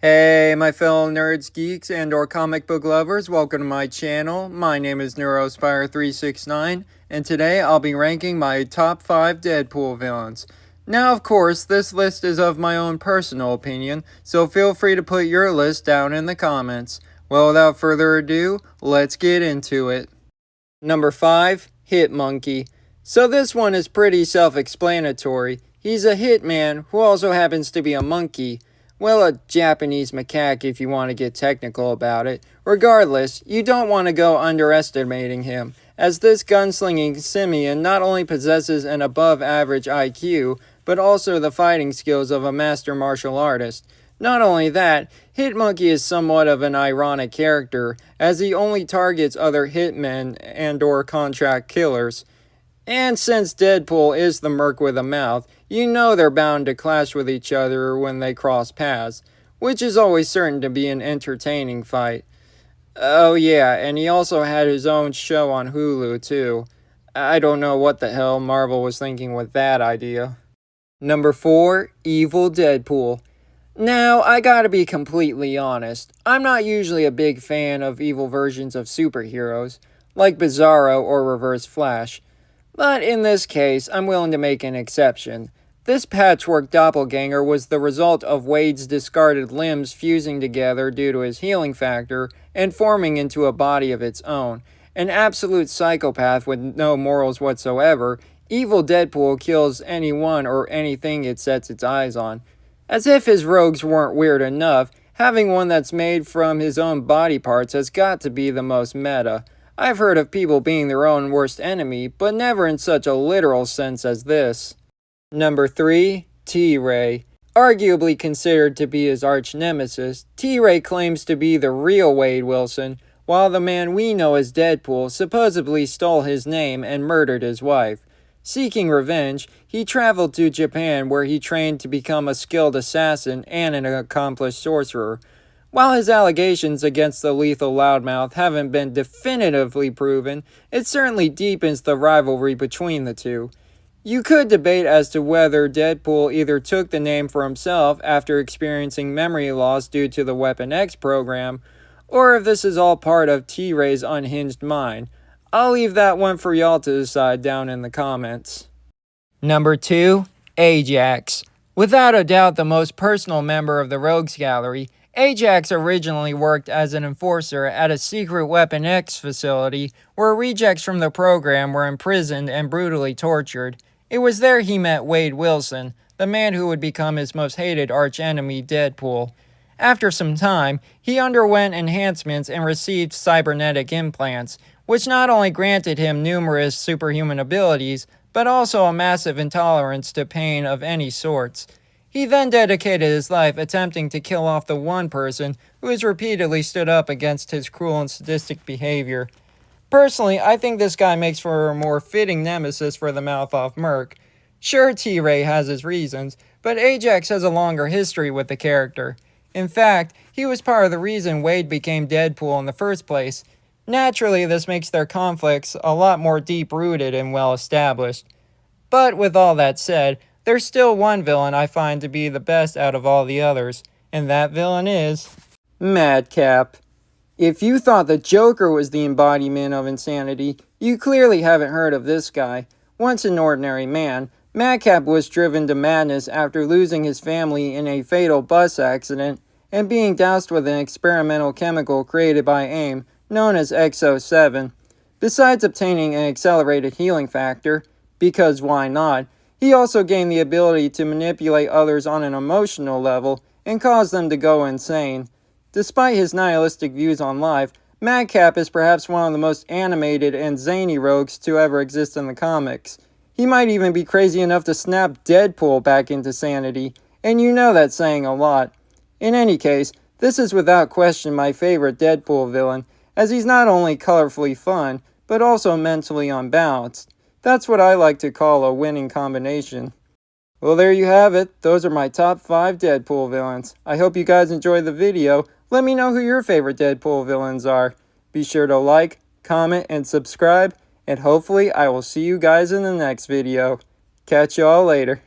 Hey my fellow nerds, geeks, and or comic book lovers, welcome to my channel. My name is NeuroSpire369, and today I'll be ranking my top 5 Deadpool villains. Now of course, this list is of my own personal opinion, so feel free to put your list down in the comments. Well, without further ado, let's get into it. Number 5, Hitmonkey. So this one is pretty self-explanatory. He's a hitman who also happens to be a monkey. Well, a Japanese macaque if you want to get technical about it. Regardless, you don't want to go underestimating him, as this gunslinging simian not only possesses an above-average IQ, but also the fighting skills of a master martial artist. Not only that, Hitmonkey is somewhat of an ironic character, as he only targets other hitmen and or contract killers. And since Deadpool is the Merc with a mouth, you know they're bound to clash with each other when they cross paths, which is always certain to be an entertaining fight. Oh yeah, and he also had his own show on Hulu too. I don't know what the hell Marvel was thinking with that idea. Number 4, Evil Deadpool. Now, I gotta be completely honest, I'm not usually a big fan of evil versions of superheroes, like Bizarro or Reverse Flash. But in this case, I'm willing to make an exception. This patchwork doppelganger was the result of Wade's discarded limbs fusing together due to his healing factor and forming into a body of its own. An absolute psychopath with no morals whatsoever, Evil Deadpool kills anyone or anything it sets its eyes on. As if his rogues weren't weird enough, having one that's made from his own body parts has got to be the most meta. I've heard of people being their own worst enemy, but never in such a literal sense as this. Number 3, T-Ray. Arguably considered to be his arch-nemesis, T-Ray claims to be the real Wade Wilson, while the man we know as Deadpool supposedly stole his name and murdered his wife. Seeking revenge, he traveled to Japan where he trained to become a skilled assassin and an accomplished sorcerer. While his allegations against the lethal loudmouth haven't been definitively proven, it certainly deepens the rivalry between the two. You could debate as to whether Deadpool either took the name for himself after experiencing memory loss due to the Weapon X program, or if this is all part of T-Ray's unhinged mind. I'll leave that one for y'all to decide down in the comments. Number 2, Ajax. Without a doubt the most personal member of the Rogues Gallery, Ajax originally worked as an enforcer at a secret Weapon X facility where rejects from the program were imprisoned and brutally tortured. It was there he met Wade Wilson, the man who would become his most hated archenemy, Deadpool. After some time, he underwent enhancements and received cybernetic implants, which not only granted him numerous superhuman abilities, but also a massive intolerance to pain of any sorts. He then dedicated his life attempting to kill off the one person who has repeatedly stood up against his cruel and sadistic behavior. Personally, I think this guy makes for a more fitting nemesis for the mouth-off Merc. Sure, T-Ray has his reasons, but Ajax has a longer history with the character. In fact, he was part of the reason Wade became Deadpool in the first place. Naturally, this makes their conflicts a lot more deep-rooted and well-established. But with all that said, there's still one villain I find to be the best out of all the others, and that villain is Madcap. If you thought the Joker was the embodiment of insanity, you clearly haven't heard of this guy. Once an ordinary man, Madcap was driven to madness after losing his family in a fatal bus accident and being doused with an experimental chemical created by AIM, known as XO7. Besides obtaining an accelerated healing factor, because why not, he also gained the ability to manipulate others on an emotional level and cause them to go insane. Despite his nihilistic views on life, Madcap is perhaps one of the most animated and zany rogues to ever exist in the comics. He might even be crazy enough to snap Deadpool back into sanity, and you know that's saying a lot. In any case, this is without question my favorite Deadpool villain, as he's not only colorfully fun, but also mentally unbalanced. That's what I like to call a winning combination. Well, there you have it. Those are my top 5 Deadpool villains. I hope you guys enjoyed the video. Let me know who your favorite Deadpool villains are. Be sure to like, comment, and subscribe, and hopefully I will see you guys in the next video. Catch y'all later.